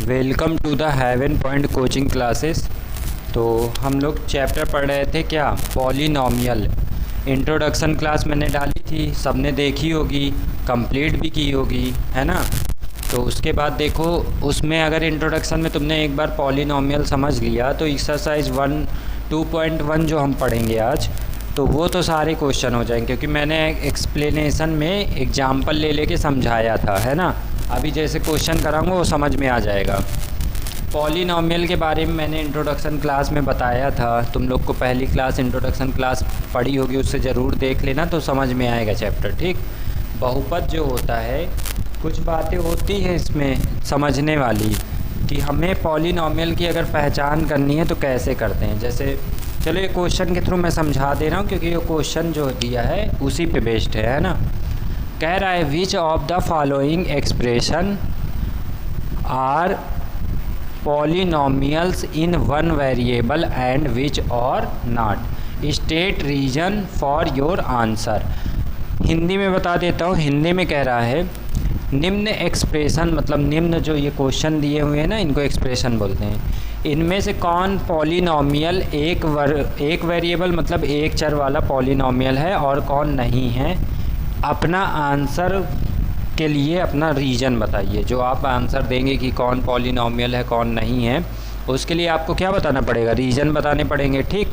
Welcome to the heaven point coaching classes. तो हम लोग चैप्टर पढ़ रहे थे क्या, पॉलिनॉमियल। इंट्रोडक्शन क्लास मैंने डाली थी, सबने देखी होगी, कंप्लीट भी की होगी, है ना। तो उसके बाद देखो, उसमें अगर इंट्रोडक्शन में तुमने एक बार पॉलिनॉमियल समझ लिया तो एक्सरसाइज 2.1 जो हम पढ़ेंगे आज, तो वो तो सारे क्वेश्चन हो जाएंगे, क्योंकि मैंने एक्सप्लेनेशन में एग्जाम्पल ले लेके समझाया था, है ना। अभी जैसे क्वेश्चन कराऊंगा वो समझ में आ जाएगा। पॉलिनॉमियल के बारे में मैंने इंट्रोडक्शन क्लास में बताया था, तुम लोग को पहली क्लास इंट्रोडक्शन क्लास पढ़ी होगी, उससे ज़रूर देख लेना तो समझ में आएगा चैप्टर। ठीक, बहुपद जो होता है, कुछ बातें होती हैं इसमें समझने वाली कि हमें पॉलिनॉमियल की अगर पहचान करनी है तो कैसे करते हैं। जैसे चलो ये क्वेश्चन के थ्रू मैं समझा दे रहा हूँ, क्योंकि ये क्वेश्चन जो दिया है उसी पे बेस्ड है ना। कह रहा है which of the following expression are polynomials in one variable and which or not, state reason for your answer. Hindi में बता देता हूँ, हिंदी में कह रहा है निम्न एक्सप्रेशन, मतलब निम्न जो ये क्वेश्चन दिए हुए हैं ना, इनको एक्सप्रेशन बोलते हैं। इनमें से कौन पॉलिनॉमियल एक वेरिएबल मतलब एक चर वाला पॉलिनॉमियल है और कौन नहीं है। अपना आंसर के लिए अपना रीज़न बताइए। जो आप आंसर देंगे कि कौन पॉलिनॉमियल है कौन नहीं है, उसके लिए आपको क्या बताना पड़ेगा, रीज़न बताने पड़ेंगे। ठीक,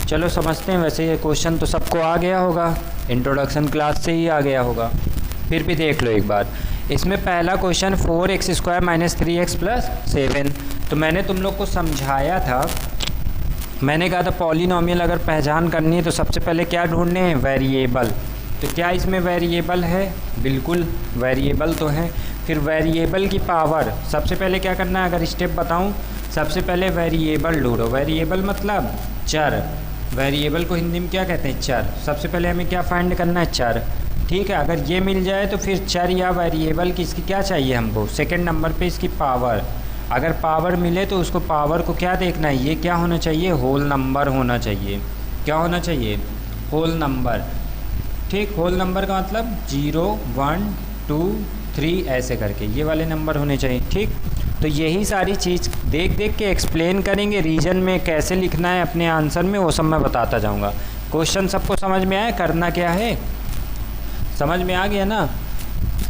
चलो समझते हैं। वैसे ये क्वेश्चन तो सबको आ गया होगा, इंट्रोडक्शन क्लास से ही आ गया होगा, फिर भी देख लो एक बार। इसमें पहला क्वेश्चन 4x² - 3x + 7। तो मैंने तुम लोग को समझाया था, मैंने कहा था पॉलिनॉमियल अगर पहचान करनी है तो सबसे पहले क्या ढूंढने हैं, वेरिएबल। तो क्या इसमें वेरिएबल है, बिल्कुल वेरिएबल तो है। फिर वेरिएबल की पावर, सबसे पहले क्या करना है, अगर स्टेप बताऊं, सबसे पहले वेरिएबल ढूंढो। वेरिएबल मतलब चर, वेरिएबल को हिंदी में क्या कहते हैं, चर। सबसे पहले हमें क्या फाइंड करना है, चर। ठीक है, अगर ये मिल जाए तो फिर चर या वेरिएबल की इसकी क्या चाहिए हमको, सेकंड नंबर पे इसकी पावर। अगर पावर मिले तो उसको पावर को क्या देखना है, ये क्या होना चाहिए, होल नंबर होना चाहिए। क्या होना चाहिए, होल नंबर। ठीक, होल नंबर का मतलब 0, 1, 2, 3 ऐसे करके ये वाले नंबर होने चाहिए। ठीक, तो यही सारी चीज़ देख देख के एक्सप्लेन करेंगे। रीजन में कैसे लिखना है अपने आंसर में, वो सब मैं बताता जाऊँगा। क्वेश्चन सबको समझ में आया, करना क्या है, समझ में आ गया ना।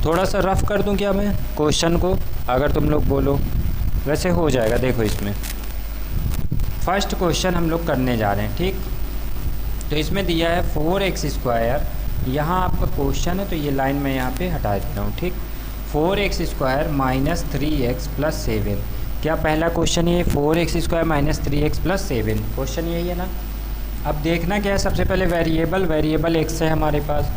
थोड़ा सा रफ कर दूं क्या मैं क्वेश्चन को, अगर तुम लोग बोलो, वैसे हो जाएगा। देखो इसमें फर्स्ट क्वेश्चन हम लोग करने जा रहे हैं। ठीक, तो इसमें दिया है 4x², यहाँ आपका क्वेश्चन है तो ये लाइन मैं यहाँ पे हटा देता हूँ। ठीक, 4x² - 3x + 7। क्या पहला क्वेश्चन ये 4x² - 3x + 7, क्वेश्चन यही है ना। अब देखना क्या है, सबसे पहले वेरिएबल x है हमारे पास।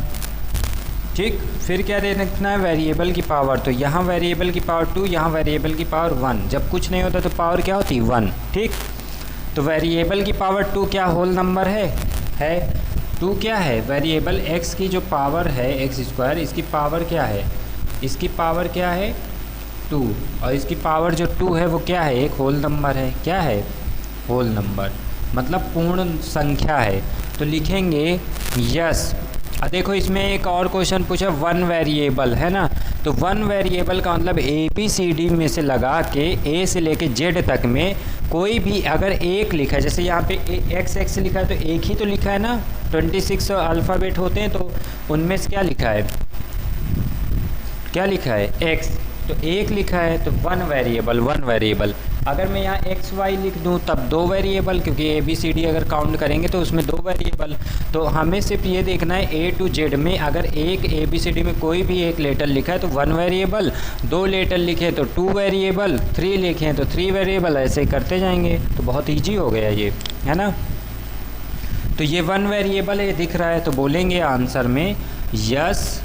ठीक, फिर क्या देखना है, वेरिएबल की पावर। तो यहाँ वेरिएबल की पावर 2, यहाँ वेरिएबल की पावर 1। जब कुछ नहीं होता तो पावर क्या होती, 1। ठीक, तो वेरिएबल की पावर 2 क्या होल नंबर है 2 क्या है, वेरिएबल x की जो पावर है x², इसकी पावर क्या है, इसकी पावर क्या है 2, और इसकी पावर जो 2 है वो क्या है, एक होल नंबर है। क्या है, होल नंबर, मतलब पूर्ण संख्या है। तो लिखेंगे यस। देखो इसमें एक और क्वेश्चन पूछा, वन वेरिएबल है ना। तो वन वेरिएबल का मतलब ABCD में से लगा के A से लेके Z तक में कोई भी अगर एक लिखा है, जैसे यहाँ पे XX लिखा है तो एक ही तो लिखा है ना, 26 अल्फ़ाबेट होते हैं तो उनमें से क्या लिखा है, क्या लिखा है, X, तो एक लिखा है तो वन वेरिएबल। अगर मैं यहाँ XY लिख दूँ तब 2 वेरिएबल, क्योंकि ABCD अगर काउंट करेंगे तो उसमें 2 वेरिएबल। तो हमें सिर्फ ये देखना है A to Z में अगर एक ABCD में कोई भी एक लेटर लिखा है तो 1 वेरिएबल, 2 लेटर लिखे तो 2 वेरिएबल, 3 लिखे तो 3 वेरिएबल, ऐसे करते जाएंगे। तो बहुत ईजी हो गया ये, है ना। तो ये 1 वेरिएबल ये दिख रहा है, तो बोलेंगे आंसर में yes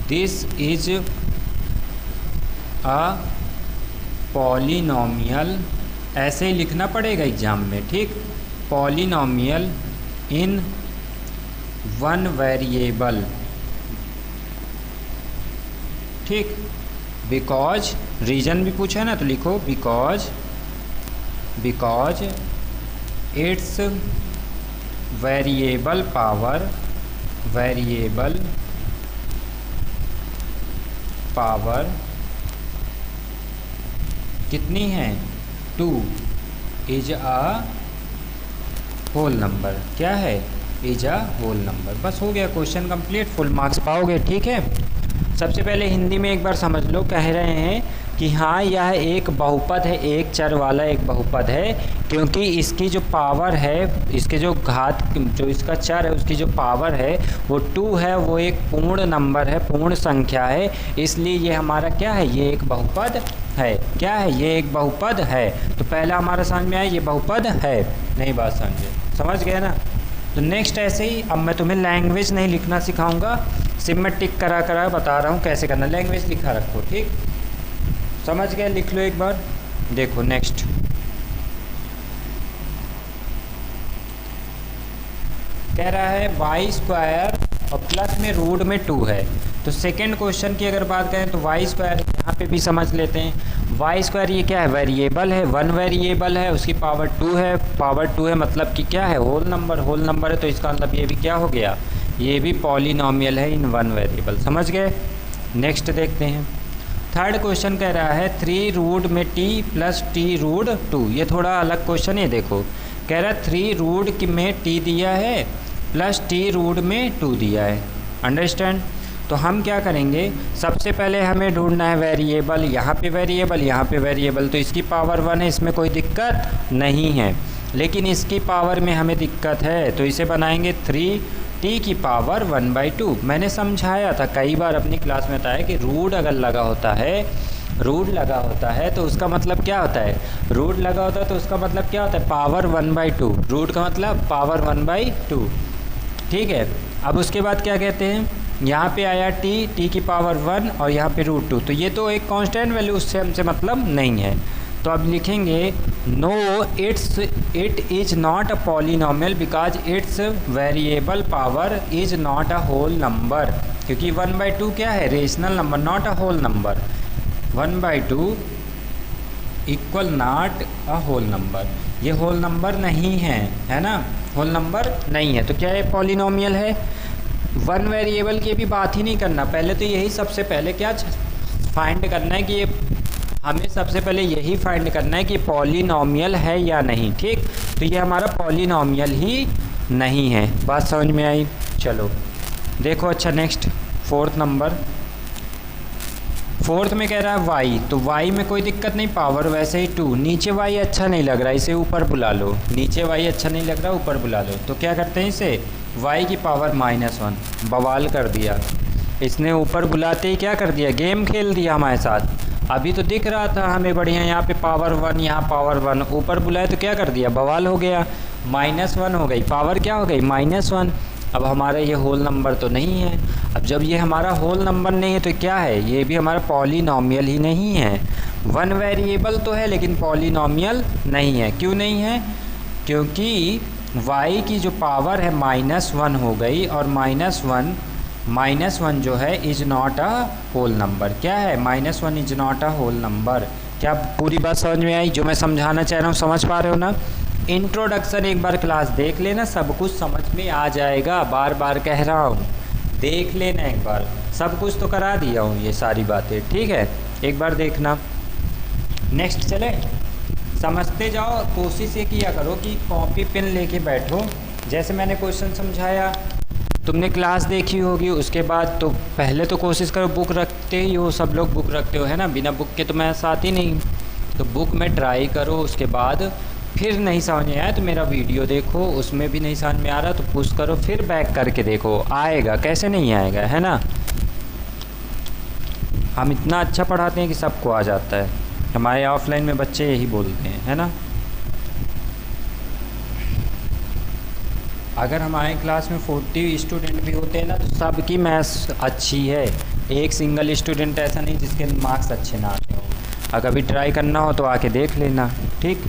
this is a polynomial, ऐसे ही लिखना पड़ेगा एग्जाम में। ठीक, पॉलिनॉमियल इन वन वेरिएबल। ठीक, बिकॉज, रीजन भी पूछा है ना तो लिखो बिकॉज इट्स वेरिएबल पावर कितनी है 2 इज अ होल नंबर, क्या है इज अ होल नंबर। बस हो गया, क्वेश्चन कंप्लीट, फुल मार्क्स पाओगे। ठीक है, सबसे पहले हिंदी में एक बार समझ लो, कह रहे हैं कि हाँ यह एक बहुपद है, एक चर वाला एक बहुपद है, क्योंकि इसकी जो पावर है, इसके जो घात, जो इसका चर है उसकी जो पावर है वो 2 है, वो एक पूर्ण नंबर है, पूर्ण संख्या है, इसलिए ये हमारा क्या है, ये एक बहुपद है। क्या है, ये एक बहुपद है। तो पहला हमारा समझ में आया ये बहुपद है, नहीं बात समझ गए ना। तो नेक्स्ट ऐसे ही, अब मैं तुम्हें लैंग्वेज नहीं लिखना सिखाऊंगा, सिर्फ मैं टिक करा करा बता रहा हूँ कैसे करना। लैंग्वेज लिखा रखो, ठीक, समझ गए, लिख लो एक बार। देखो नेक्स्ट, कह रहा है वाई स्क्वायर और प्लस में रूट में 2 है। तो सेकेंड क्वेश्चन की अगर बात करें तो वाई स्क्वायर यहाँ पे भी समझ लेते हैं। वाई स्क्वायर ये क्या है, वेरिएबल है, 1 वेरिएबल है, उसकी पावर 2 है, पावर 2 है मतलब कि क्या है, होल नंबर, होल नंबर है, तो इसका मतलब ये भी क्या हो गया, ये भी पॉलिनोमियल है इन 1 वेरिएबल। समझ गए। नेक्स्ट देखते हैं, थर्ड क्वेश्चन कह रहा है 3 रूट में t प्लस टी रूट 2। ये थोड़ा अलग क्वेश्चन है, देखो कह रहा है 3 रूट में t दिया है प्लस टी रूट में 2 दिया है। अंडरस्टैंड। तो हम क्या करेंगे, सबसे पहले हमें ढूंढना है वेरिएबल, यहाँ पे वेरिएबल, यहाँ पे वेरिएबल, तो इसकी पावर 1 है, इसमें कोई दिक्कत नहीं है, लेकिन इसकी पावर में हमें दिक्कत है, तो इसे बनाएंगे 3t की पावर 1/2। मैंने समझाया था कई बार अपनी क्लास में बताया कि रूट अगर लगा होता है, रूट लगा होता है तो उसका मतलब क्या होता है, रूट लगा होता है तो उसका मतलब क्या होता है, पावर 1/2। रूट का मतलब पावर 1/2। ठीक है, अब उसके बाद क्या कहते हैं, यहाँ पे आया t की पावर 1 और यहाँ पे √2, तो ये तो एक कांस्टेंट वैल्यू, उससे हमसे मतलब नहीं है। तो अब लिखेंगे no it is not a polynomial because it's variable power is not a whole number, क्योंकि 1/2 क्या है, rational number, not a whole number. 1/2 equal not a whole number, ये होल नंबर नहीं है ना, होल नंबर नहीं है, तो क्या ये पॉलिनोमियल है। 1 वेरिएबल की भी बात ही नहीं करना, पहले तो यही सबसे पहले क्या फाइंड करना है कि ये, हमें सबसे पहले यही फाइंड करना है कि पॉलिनोमियल है या नहीं। ठीक, तो ये हमारा पॉलिनोमियल ही नहीं है। बात समझ में आई। चलो देखो, अच्छा नेक्स्ट फोर्थ नंबर, फोर्थ में कह रहा है वाई, तो वाई में कोई दिक्कत नहीं, पावर वैसे ही 2। नीचे वाई अच्छा नहीं लग रहा, इसे ऊपर बुला लो, नीचे वाई अच्छा नहीं लग रहा, ऊपर बुला लो। तो क्या करते हैं, इसे वाई की पावर -1, बवाल कर दिया इसने, ऊपर बुलाते ही क्या कर दिया, गेम खेल दिया हमारे साथ। अभी तो दिख रहा था हमें बढ़िया, यहाँ पे पावर 1, यहाँ पावर 1, ऊपर बुलाए तो क्या कर दिया, बवाल हो गया, -1 हो गई, पावर क्या हो गई, -1। अब हमारा ये होल नंबर तो नहीं है। अब जब ये हमारा होल नंबर नहीं है तो क्या है, ये भी हमारा पॉलिनोमियल ही नहीं है। 1 वेरिएबल तो है लेकिन पॉलिनोमियल नहीं है। क्यों नहीं है, क्योंकि y की जो पावर है -1 हो गई, और -1 जो है is not a whole number. क्या है, -1 is not a whole number. क्या पूरी बात समझ में आई, जो मैं समझाना चाह रहा हूँ, समझ पा रहे हो ना। इंट्रोडक्शन एक बार क्लास देख लेना, सब कुछ समझ में आ जाएगा, बार बार कह रहा हूँ, देख लेना एक बार, सब कुछ तो करा दिया हूँ ये सारी बातें। ठीक है, एक बार देखना। नेक्स्ट चले, समझते जाओ, कोशिश ये किया करो कि कॉपी पेन लेके बैठो। जैसे मैंने क्वेश्चन समझाया, तुमने क्लास देखी होगी, उसके बाद तो पहले तो कोशिश करो, बुक रखते ही हो, सब लोग बुक रखते हो है ना, बिना बुक के तो मैं साथ ही नहीं, तो बुक में ट्राई करो। उसके बाद फिर नहीं समझ में आया तो मेरा वीडियो देखो, उसमें भी नहीं समझ में आ रहा तो पुश करो, फिर बैक करके देखो, आएगा, कैसे नहीं आएगा, है ना। हम इतना अच्छा पढ़ाते हैं कि सबको आ जाता है, हमारे ऑफलाइन में बच्चे यही बोलते हैं, है ना। अगर हमारे क्लास में 40 स्टूडेंट भी होते हैं ना, तो सबकी मैथ्स अच्छी है, एक सिंगल स्टूडेंट ऐसा नहीं जिसके मार्क्स अच्छे ना आते हों। अगर कभी ट्राई करना हो तो आके देख लेना। ठीक,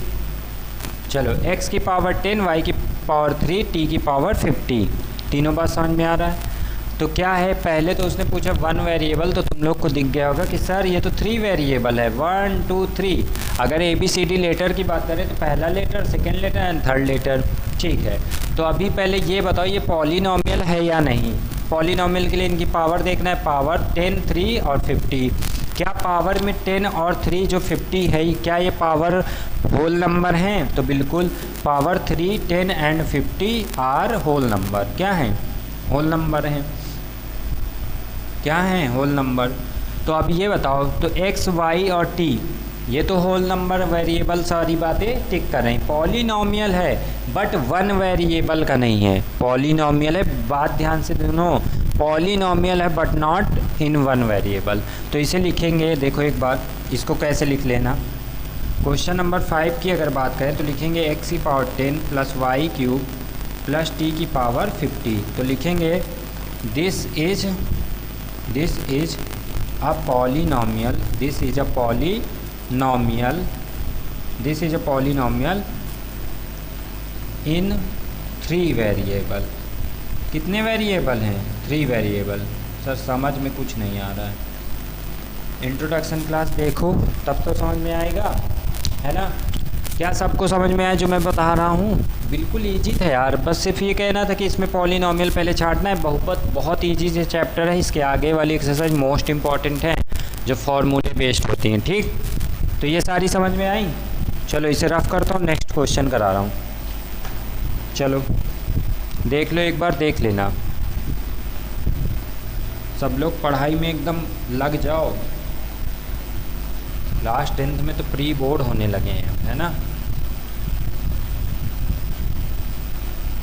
चलो, x की पावर 10, y की पावर 3, t की पावर 50, तीनों बात समझ में आ रहा है। तो क्या है, पहले तो उसने पूछा 1 वेरिएबल, तो तुम लोग को दिख गया होगा कि सर ये तो 3 वेरिएबल है, 1 2 3। अगर ABCD लेटर की बात करें तो पहला letter, second letter and third letter. ठीक है, तो अभी पहले ये बताओ ये पॉलिनोमियल है या नहीं। पॉलिनोमियल के लिए इनकी पावर देखना है, पावर 10, 3 और 50। क्या पावर में 10 और 3 जो 50 है, क्या ये पावर होल नंबर हैं? तो बिल्कुल power 3, 10 and 50 are whole number. क्या हैं? होल नंबर हैं। क्या हैं? Whole number. तो अब ये बताओ, तो x, y और t ये तो होल नंबर वेरिएबल सारी बातें टिक कर रहे हैं। पॉलिनॉमियल है बट वन वेरिएबल का नहीं है। पॉलिनॉमियल है, बात ध्यान से सुनो, पॉलिनॉमियल है but not in one variable. तो इसे लिखेंगे, देखो एक बार इसको कैसे लिख लेना। क्वेश्चन नंबर 5 की अगर बात करें तो लिखेंगे x की power 10 plus Y cube plus t की पावर 50। तो लिखेंगे this is a polynomial, this is a polynomial in 3 variable. कितने वेरिएबल हैं? 3 वेरिएबल। सर समझ में कुछ नहीं आ रहा है। इंट्रोडक्शन क्लास देखो तब तो समझ में आएगा, है ना? क्या सबको समझ में आया जो मैं बता रहा हूँ? बिल्कुल ईजी था यार, बस सिर्फ ये कहना था कि इसमें पॉलिनॉमियल पहले छांटना है। बहुपद बहुत ईजी से चैप्टर है, इसके आगे वाली एक्सरसाइज मोस्ट इंपॉर्टेंट है जो फॉर्मूले बेस्ड होती हैं। ठीक, तो ये सारी समझ में आई। चलो इसे रफ करता हूँ, नेक्स्ट क्वेश्चन करा रहा हूँ। चलो देख लो, एक बार देख लेना। सब लोग पढ़ाई में एकदम लग जाओ। लास्ट 10th में तो प्री बोर्ड होने लगे हैं, है ना?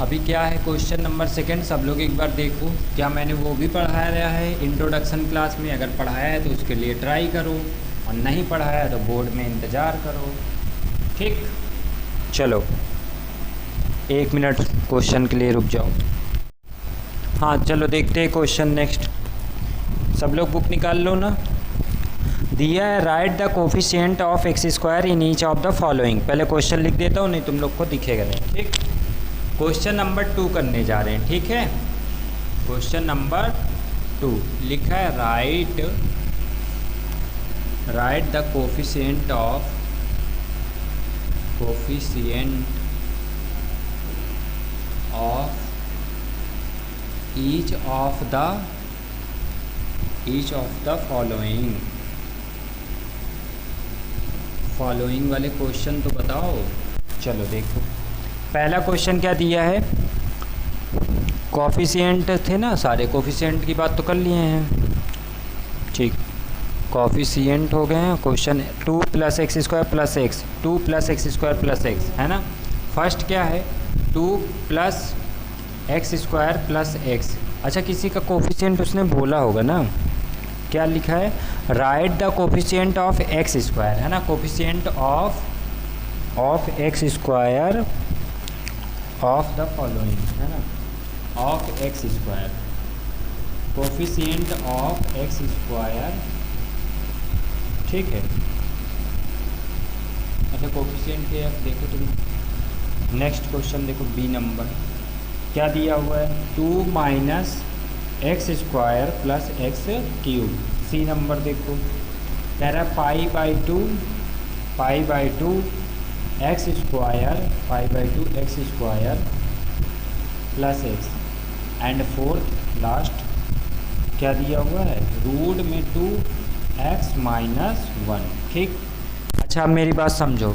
अभी क्या है क्वेश्चन नंबर 2, सब लोग एक बार देखो। क्या मैंने वो भी पढ़ाया है इंट्रोडक्शन क्लास में? अगर पढ़ाया है तो उसके लिए ट्राई करो, और नहीं पढ़ाया तो बोर्ड में इंतज़ार करो। ठीक, चलो 1 मिनट क्वेश्चन के लिए रुक जाओ। हाँ चलो देखते हैं क्वेश्चन नेक्स्ट। सब लोग बुक निकाल लो ना। दिया है right the coefficient of x square in each of the following. पहले क्वेश्चन लिख देता हूँ, नहीं तुम लोग को दिखेगा नहीं। ठीक, क्वेश्चन नंबर 2 करने जा रहे हैं। ठीक है, क्वेश्चन नंबर 2 लिखा है right the coefficient of each of the following वाले क्वेश्चन तो बताओ। चलो देखो, पहला क्वेश्चन क्या दिया है? कोफिशिएंट थे ना, सारे कोफिशिएंट की बात तो कर लिए हैं। ठीक, कोफिशिएंट हो गए हैं। Question 2 + x² + x, 2 + x² + x, है ना? फर्स्ट क्या है? 2 + x² + x। अच्छा, किसी का कोफिशिएंट उसने बोला होगा ना, क्या लिखा है? Right the coefficient of x², है ना? Coefficient of x² of the following, है ना? Of x², coefficient of x²। ठीक है, अच्छा कोफिशिएंट के अब देखो तुम नेक्स्ट क्वेश्चन देखो, बी नंबर क्या दिया हुआ है? 2 - x² + x³। सी नंबर देखो, कह रहा है π/2 x² + x। And fourth last क्या दिया हुआ है? रूट में 2x - 1। ठीक, अच्छा अब मेरी बात समझो।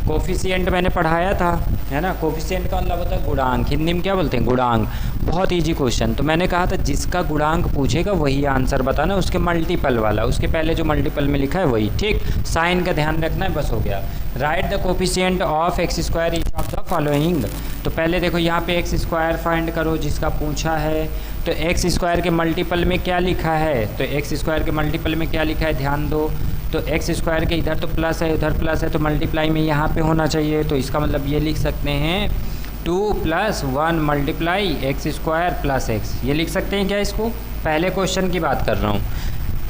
कोफिशिएंट मैंने पढ़ाया था, है ना? कोफिशिएंट का मतलब होता है गुणांक, हिंदी में क्या बोलते हैं? गुणांक। बहुत इजी क्वेश्चन। तो मैंने कहा था जिसका गुणांक पूछेगा वही आंसर बताना, उसके मल्टीपल वाला, उसके पहले जो मल्टीपल में लिखा है वही। ठीक, साइन का ध्यान रखना है, बस हो गया। Right the coefficient of x² each of the following. तो पहले देखो यहाँ पे x² फाइंड करो जिसका पूछा है। तो x² के मल्टीपल में क्या लिखा है? तो x² के मल्टीपल में क्या लिखा है ध्यान दो। तो x² के इधर तो प्लस है, उधर प्लस है, तो मल्टीप्लाई में यहाँ पे होना चाहिए। तो इसका मतलब ये लिख सकते हैं 2 + 1 × x² + x। ये लिख सकते हैं क्या इसको? पहले क्वेश्चन की बात कर रहा हूँ।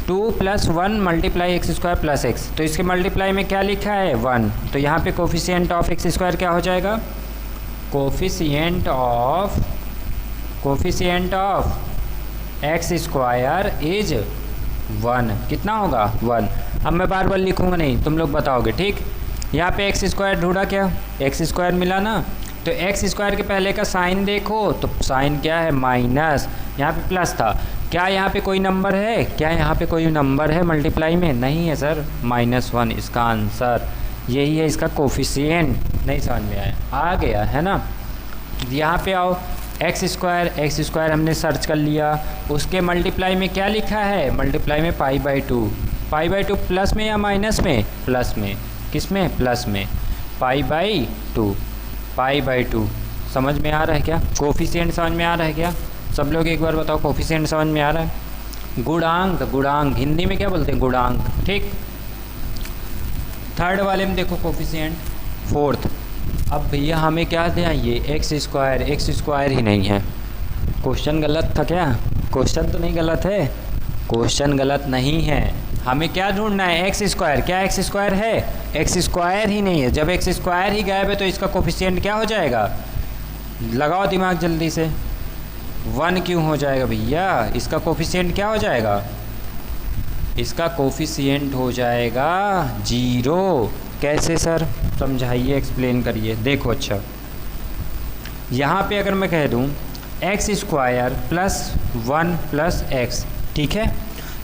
2 + 1 × x² + x। तो इसके मल्टीप्लाई में क्या लिखा है? 1। तो यहाँ पे कोफिशिएंट ऑफ x² क्या हो जाएगा? Coefficient of x² is 1। कितना होगा? 1। अब मैं बार बार लिखूँगा नहीं, तुम लोग बताओगे। ठीक, यहाँ पे x² ढूंढा, क्या x² मिला ना? तो x² के पहले का साइन देखो, तो साइन क्या है? माइनस, यहाँ पे प्लस था। क्या यहाँ पे कोई नंबर है? क्या यहाँ पे कोई नंबर है मल्टीप्लाई में? नहीं है सर, -1 इसका आंसर, यही है इसका कोफिशिएंट। नहीं समझ में आया? आ गया है ना। यहाँ पे आओ, एक्स स्क्वायर हमने सर्च कर लिया, उसके मल्टीप्लाई में क्या लिखा है? मल्टीप्लाई में π/2। π/2 प्लस में या माइनस में? प्लस में। किस में? प्लस में। π/2, π/2 समझ में आ रहा है क्या? कोफिशिएंट समझ में आ रहा है क्या? सब लोग एक बार बताओ, कोफिशिएंट समझ में आ रहा है? गुणांक हिंदी में क्या बोलते हैं? गुणांक। ठीक, थर्ड वाले में देखो कोफिशिएंट, फोर्थ। अब भैया हमें क्या दिया? ये एक्स स्क्वायर ही नहीं है। क्वेश्चन गलत था क्या? क्वेश्चन तो नहीं गलत है, क्वेश्चन गलत नहीं है। हमें क्या ढूंढना है? X square. क्या एक्स स्क्वायर है? एक्स स्क्वायर ही नहीं है। जब एक्स स्क्वायर ही गायब है तो इसका कोफिशिएंट क्या हो जाएगा? लगाओ दिमाग जल्दी से। 1 क्यों हो जाएगा भैया? इसका कोफिशिएंट क्या हो जाएगा? इसका कोफिशिएंट हो जाएगा 0। कैसे सर? समझाइए, एक्सप्लेन करिए। देखो, अच्छा यहाँ पे अगर मैं कह दूँ x square plus 1 plus x, ठीक है,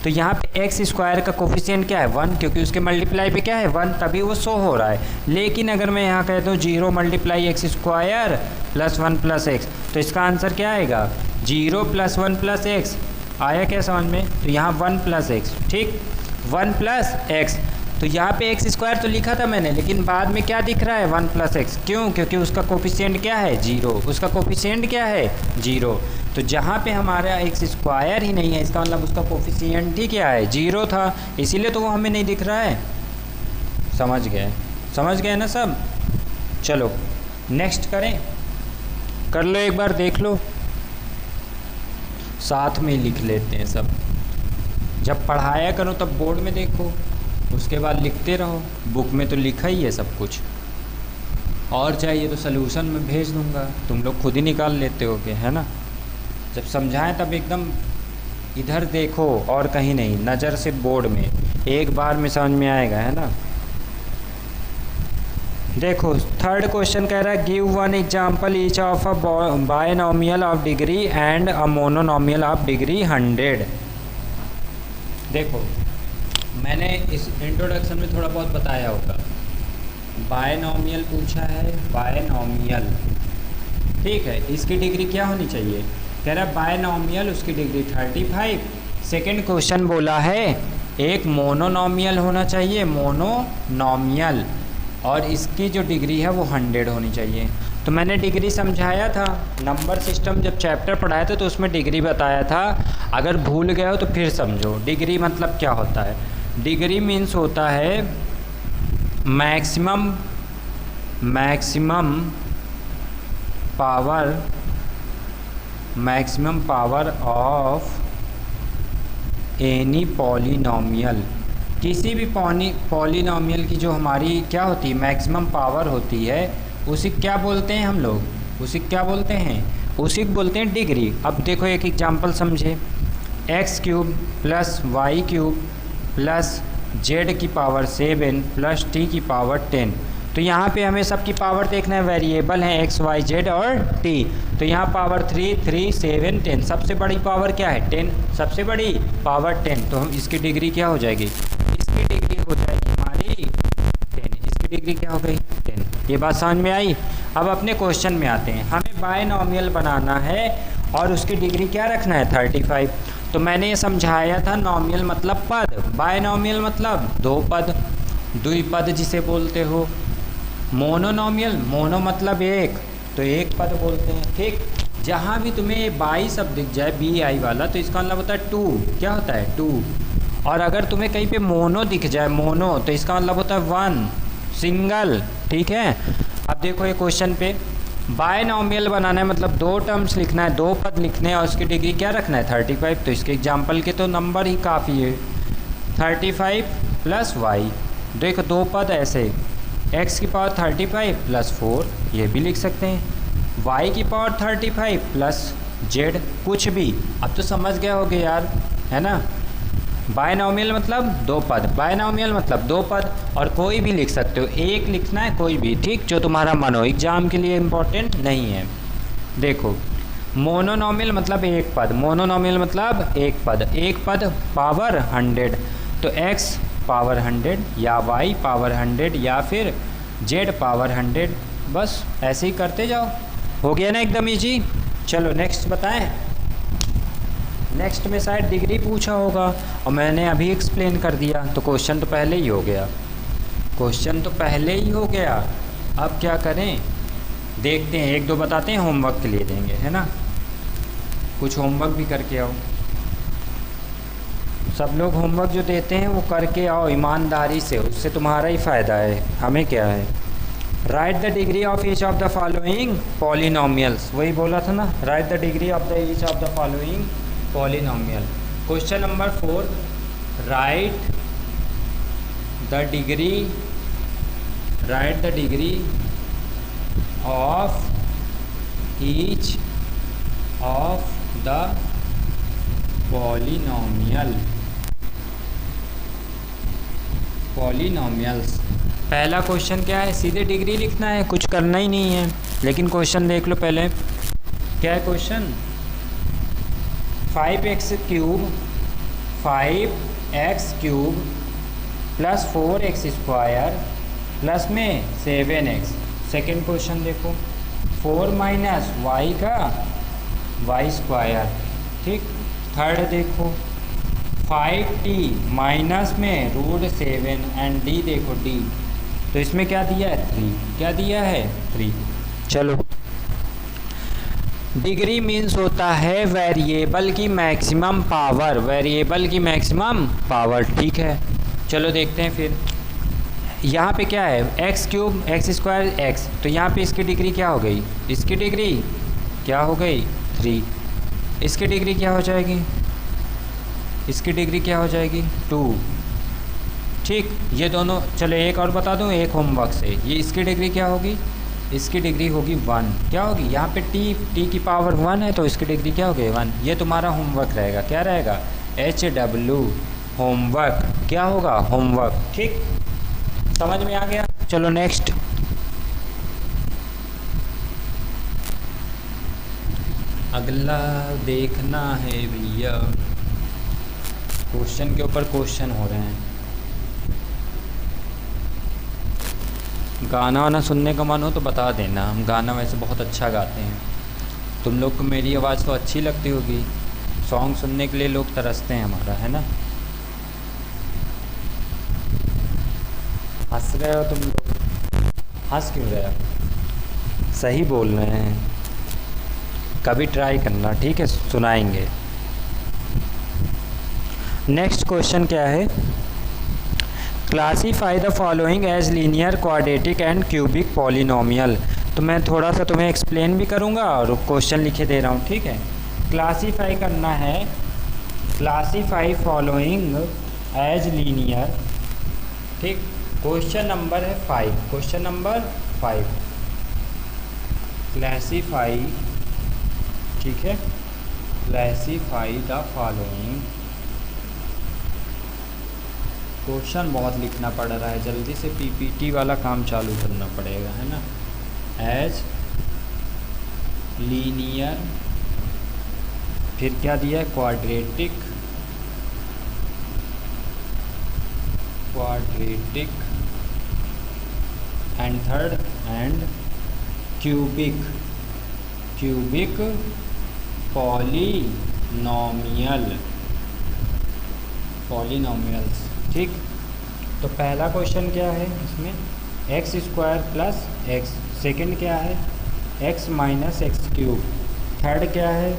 तो यहाँ पे एक्स स्क्वायर का कोफिशिएंट क्या है? 1, क्योंकि उसके मल्टीप्लाई पे क्या है? 1, तभी वो शो हो रहा है। लेकिन अगर मैं यहाँ कहता हूँ 0 × x square plus 1 plus x, तो इसका आंसर क्या आएगा? 0 + 1 + x। आया क्या समझ में? तो यहाँ 1 + x, ठीक, 1 + x। तो यहाँ पे एक्स स्क्वायर तो लिखा था मैंने, लेकिन बाद में क्या दिख रहा है? 1 + x। क्यों? क्योंकि उसका कोफिशिएंट क्या है? 0। उसका कोफिशिएंट क्या है? 0। तो जहाँ पे हमारा एक्स स्क्वायर ही नहीं है, इसका मतलब उसका कोफिशिएंट ही क्या है? 0 था, इसीलिए तो वो हमें नहीं दिख रहा है। समझ गए ना सब? चलो नेक्स्ट करें, कर लो एक बार, देख लो, साथ में लिख लेते हैं सब। जब पढ़ाया करो तब बोर्ड में देखो, उसके बाद लिखते रहो। बुक में तो लिखा ही है सब कुछ, और चाहिए तो सलूशन में भेज दूंगा, तुम लोग खुद ही निकाल लेते होगे, है ना। जब समझाएं तब एकदम इधर देखो और कहीं नहीं, नज़र से बोर्ड में, एक बार में समझ में आएगा, है ना। देखो थर्ड क्वेश्चन कह रहा है give 1 example each of a binomial of degree and a monomial of degree 100। देखो मैंने इस इंट्रोडक्शन में थोड़ा बहुत बताया होगा, बायनोमियल पूछा है, बायनोमियल, ठीक है, इसकी डिग्री क्या होनी चाहिए? कह रहा है बायनोमियल, उसकी डिग्री 35। सेकंड क्वेश्चन बोला है एक मोनोनोमियल होना चाहिए, मोनोनोमियल, और इसकी जो डिग्री है वो 100 होनी चाहिए। तो मैंने डिग्री समझाया था, नंबर सिस्टम जब चैप्टर पढ़ाया था तो उसमें डिग्री बताया था। अगर भूल गए हो तो फिर समझो डिग्री मतलब क्या होता है। डिग्री मीन्स होता है maximum power of any polynomial. किसी भी पॉलिनोमियल की जो हमारी क्या होती है, मैक्सिमम पावर होती है, उसी क्या बोलते हैं हम लोग? उसी क्या बोलते हैं? उसी बोलते हैं डिग्री। अब देखो एक एग्जांपल समझे, x³ + y³ + z⁻7 + t⁻10। तो यहाँ पे हमें सबकी पावर देखना है, वेरिएबल हैं x, y, z और t। तो यहाँ पावर 3, 3, 7, 10, सबसे बड़ी पावर क्या है? 10, सबसे बड़ी पावर 10। तो हम इसकी डिग्री क्या हो जाएगी? इसकी डिग्री हो जाएगी हमारी 10। इसकी डिग्री क्या हो गई? 10। ये बात समझ में आई? अब अपने क्वेश्चन में आते हैं। हमें बायनोमियल बनाना है और उसकी डिग्री क्या रखना है? 35। तो मैंने ये समझाया था, नोमियल मतलब पद, बायनोमियल मतलब दो पद, द्विपद जिसे बोलते हो। मोनोनोमियल, मोनो मतलब एक, तो एक पद बोलते हैं, ठीक। जहाँ भी तुम्हें ये बाई शब्द दिख जाए, BI वाला, तो इसका मतलब होता है 2। क्या होता है? 2। और अगर तुम्हें कहीं पे मोनो दिख जाए, मोनो, तो इसका मतलब होता है 1, सिंगल, ठीक है। अब देखो ये क्वेश्चन पे बायनोमियल बनाना है, मतलब दो टर्म्स लिखना है, दो पद लिखने हैं, और उसकी डिग्री क्या रखना है? 35। तो इसके एग्जाम्पल के तो नंबर ही काफ़ी है, 35 + y। देखो दो पद ऐसे, x की पावर 35 + 4, ये भी लिख सकते हैं, y की पावर 35 + z, कुछ भी। अब तो समझ गए होगे यार, है ना। बायनोमियल मतलब दो पद, बायनोमियल मतलब दो पद, और कोई भी लिख सकते हो, एक लिखना है कोई भी, ठीक, जो तुम्हारा मन हो, एग्जाम के लिए इम्पोर्टेंट नहीं है। देखो मोनोनॉमियल मतलब एक पद, मोनोनॉमियल मतलब एक पद, एक पद पावर 100, तो x पावर 100 या y पावर 100 या फिर z पावर 100, बस ऐसे ही करते जाओ। हो गया ना एकदम इजी। चलो नेक्स्ट बताएं। नेक्स्ट में शायद डिग्री पूछा होगा और मैंने अभी एक्सप्लेन कर दिया, तो क्वेश्चन तो पहले ही हो गया, क्वेश्चन तो पहले ही हो गया। अब क्या करें, देखते हैं, एक दो बताते हैं, होमवर्क के लिए देंगे, है ना। कुछ होमवर्क भी करके आओ, सब लोग होमवर्क जो देते हैं वो करके आओ ईमानदारी से, उससे तुम्हारा ही फ़ायदा है, हमें क्या है। Right the degree of each of the following polynomials, वही बोला था ना, right the degree of the each of the following polynomial. Question number 4, right the degree of each of the polynomials. पहला क्वेश्चन क्या है, सीधे डिग्री लिखना है, कुछ करना ही नहीं है। लेकिन क्वेश्चन देख लो पहले, क्या है question, 5x cube plus 4x square plus में 7x। सेकेंड क्वेश्चन देखो, 4 माइनस वाई का वाई स्क्वायर, ठीक। थर्ड देखो, 5t माइनस में √7 एंड d देखो d, तो इसमें क्या दिया है 3, क्या दिया है 3। चलो, डिग्री मीन्स होता है वेरिएबल की मैक्सिमम पावर, वेरिएबल की मैक्सिमम पावर, ठीक है। चलो देखते हैं फिर, यहाँ पे क्या है, x cube x square x, तो यहाँ पे इसकी डिग्री क्या हो गई, इसकी डिग्री क्या हो गई 3, इसकी डिग्री क्या हो जाएगी, इसकी डिग्री क्या हो जाएगी 2, ठीक। ये दोनों, चलो एक और बता दूँ एक होमवर्क से, ये इसकी डिग्री क्या होगी, इसकी डिग्री होगी 1, क्या होगी, यहाँ पे t की पावर 1 है तो इसकी डिग्री क्या होगी 1। ये तुम्हारा होमवर्क रहेगा, क्या रहेगा HW होमवर्क, क्या होगा होमवर्क, ठीक। समझ में आ गया। चलो नेक्स्ट, अगला देखना है भैया, क्वेश्चन के ऊपर क्वेश्चन हो रहे हैं। गाना वाना सुनने का मन हो तो बता देना, हम गाना वैसे बहुत अच्छा गाते हैं, तुम लोग को मेरी आवाज़ तो अच्छी लगती होगी, सॉन्ग सुनने के लिए लोग तरसते हैं हमारा, है ना। हंस रहे हो तुम लोग, हंस क्यों रहे हो, सही बोल रहे हैं, कभी ट्राई करना, ठीक है, सुनाएंगे। नेक्स्ट क्वेश्चन क्या है, classify the following as linear quadratic and cubic polynomial. तो मैं थोड़ा सा तुम्हें एक्सप्लेन भी करूँगा और क्वेश्चन लिखे दे रहा हूँ, ठीक है। क्लासीफाई करना है, क्लासीफाई फॉलोइंग एज लीनियर, ठीक। क्वेश्चन नंबर है 5, क्वेश्चन नंबर 5, क्लासीफाई, ठीक है, क्लासीफाई द फॉलोइंग। क्वेश्चन बहुत लिखना पड़ रहा है, जल्दी से पीपीटी वाला काम चालू करना पड़ेगा, है ना। एज लीनियर, फिर क्या दिया है quadratic, and third and cubic polynomials, ठीक। तो पहला क्वेश्चन क्या है इसमें, X square plus X, second क्या है X minus X cube, third क्या है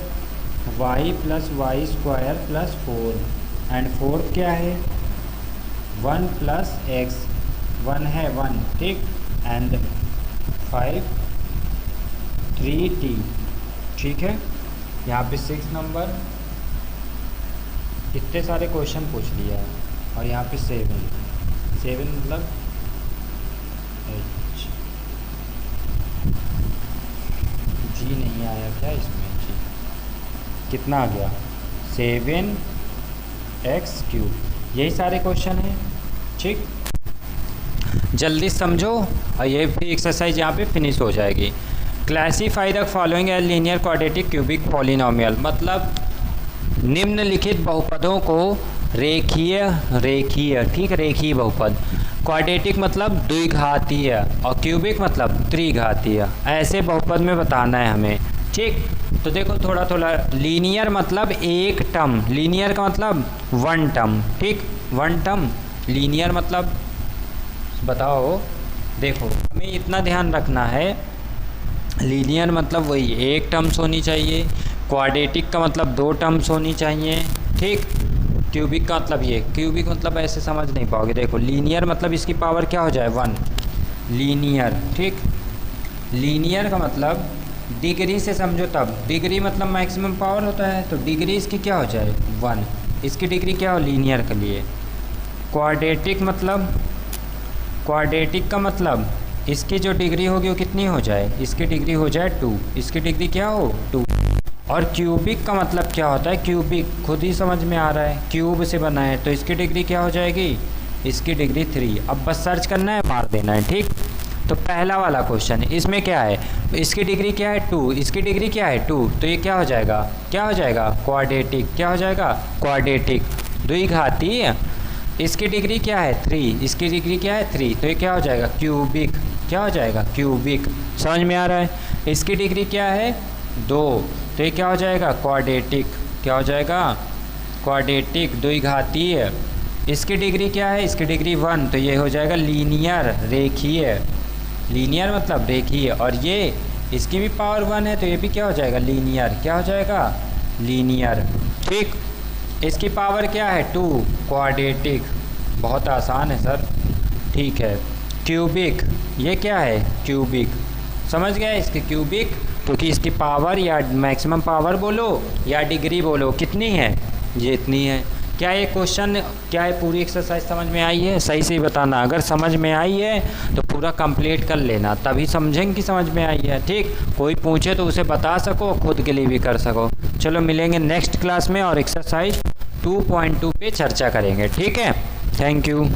Y plus Y square plus 4, and fourth क्या है 1 प्लस एक्स, 1 है 1, ठीक, एंड 5 3t, ठीक है। यहाँ पे 6 नंबर, कितने सारे क्वेश्चन पूछ लिया है, और यहाँ पे 7 मतलब जी नहीं आया क्या इसमें, जी कितना आ गया 7x³, यही सारे क्वेश्चन हैं, ठीक। जल्दी समझो और ये भी एक्सरसाइज यहाँ पे फिनिश हो जाएगी। Classify the following as linear quadratic cubic polynomial, मतलब निम्नलिखित बहुपदों को रेखीय ठीक रेखीय बहुपद, क्वाड्रेटिक मतलब द्विघातीय और क्यूबिक मतलब त्रिघातीय, ऐसे बहुपद में बताना है हमें। ठीक, तो देखो थोड़ा थोड़ा, लीनियर मतलब एक टर्म, लीनियर का मतलब वन टर्म, ठीक वन टर्म, लीनियर मतलब बताओ, देखो हमें इतना ध्यान रखना है, लीनियर मतलब वही एक टर्म्स होनी चाहिए, क्वाड्रेटिक का मतलब दो टर्म्स होनी चाहिए, ठीक, क्यूबिक का मतलब ये, क्यूबिक मतलब ऐसे समझ नहीं पाओगे, देखो लीनियर मतलब इसकी पावर क्या हो जाए 1, लीनियर, ठीक, लीनियर का मतलब डिग्री से समझो तब, डिग्री मतलब मैक्सिमम पावर होता है, तो डिग्री इसकी क्या हो जाए 1, इसकी डिग्री क्या हो लीनियर के लिए। क्वाड्रेटिक मतलब, क्वाड्रेटिक का मतलब इसकी जो डिग्री होगी वो कितनी हो जाए, इसकी डिग्री हो जाए 2, इसकी डिग्री क्या हो 2। और क्यूबिक का मतलब क्या होता है, क्यूबिक खुद ही समझ में आ रहा है, क्यूब से बना है, तो इसकी डिग्री क्या हो जाएगी, इसकी डिग्री 3। अब बस सर्च करना है, मार देना है, ठीक। तो पहला वाला क्वेश्चन इसमें क्या है, इसकी डिग्री क्या है 2, इसकी डिग्री क्या है 2, तो ये क्या हो जाएगा, क्या हो जाएगा क्वाड्रेटिक, क्या हो जाएगा क्वाड्रेटिक द्विघातीय। इसकी डिग्री क्या है 3, इसकी डिग्री क्या है 3, तो ये क्या हो जाएगा क्यूबिक, क्या हो जाएगा क्यूबिक, समझ में आ रहा है। इसकी डिग्री क्या है 2, तो ये क्या हो जाएगा क्वाड्रेटिक, क्या हो जाएगा क्वाड्रेटिक द्विघातीय। इसकी डिग्री क्या है, इसकी डिग्री 1, तो ये हो जाएगा लीनियर रेखीय, लीनियर मतलब रेखीय, और ये इसकी भी पावर 1 है, तो ये भी क्या हो जाएगा लीनियर, क्या हो जाएगा लीनियर, ठीक। इसकी पावर क्या है 2, क्वाड्रेटिक, बहुत आसान है सर, ठीक है। क्यूबिक, ये क्या है क्यूबिक, समझ गए इसके क्यूबिक, क्योंकि इसकी पावर या मैक्सिमम पावर बोलो या डिग्री बोलो कितनी है, ये इतनी है। क्या ये क्वेश्चन, क्या ये पूरी एक्सरसाइज समझ में आई है, सही से बताना, अगर समझ में आई है तो पूरा कंप्लीट कर लेना, तभी समझेंगे कि समझ में आई है, ठीक। कोई पूछे तो उसे बता सको, खुद के लिए भी कर सको। चलो मिलेंगे नेक्स्ट क्लास में और एक्सरसाइज 2.2 पे चर्चा करेंगे, ठीक है। Thank you.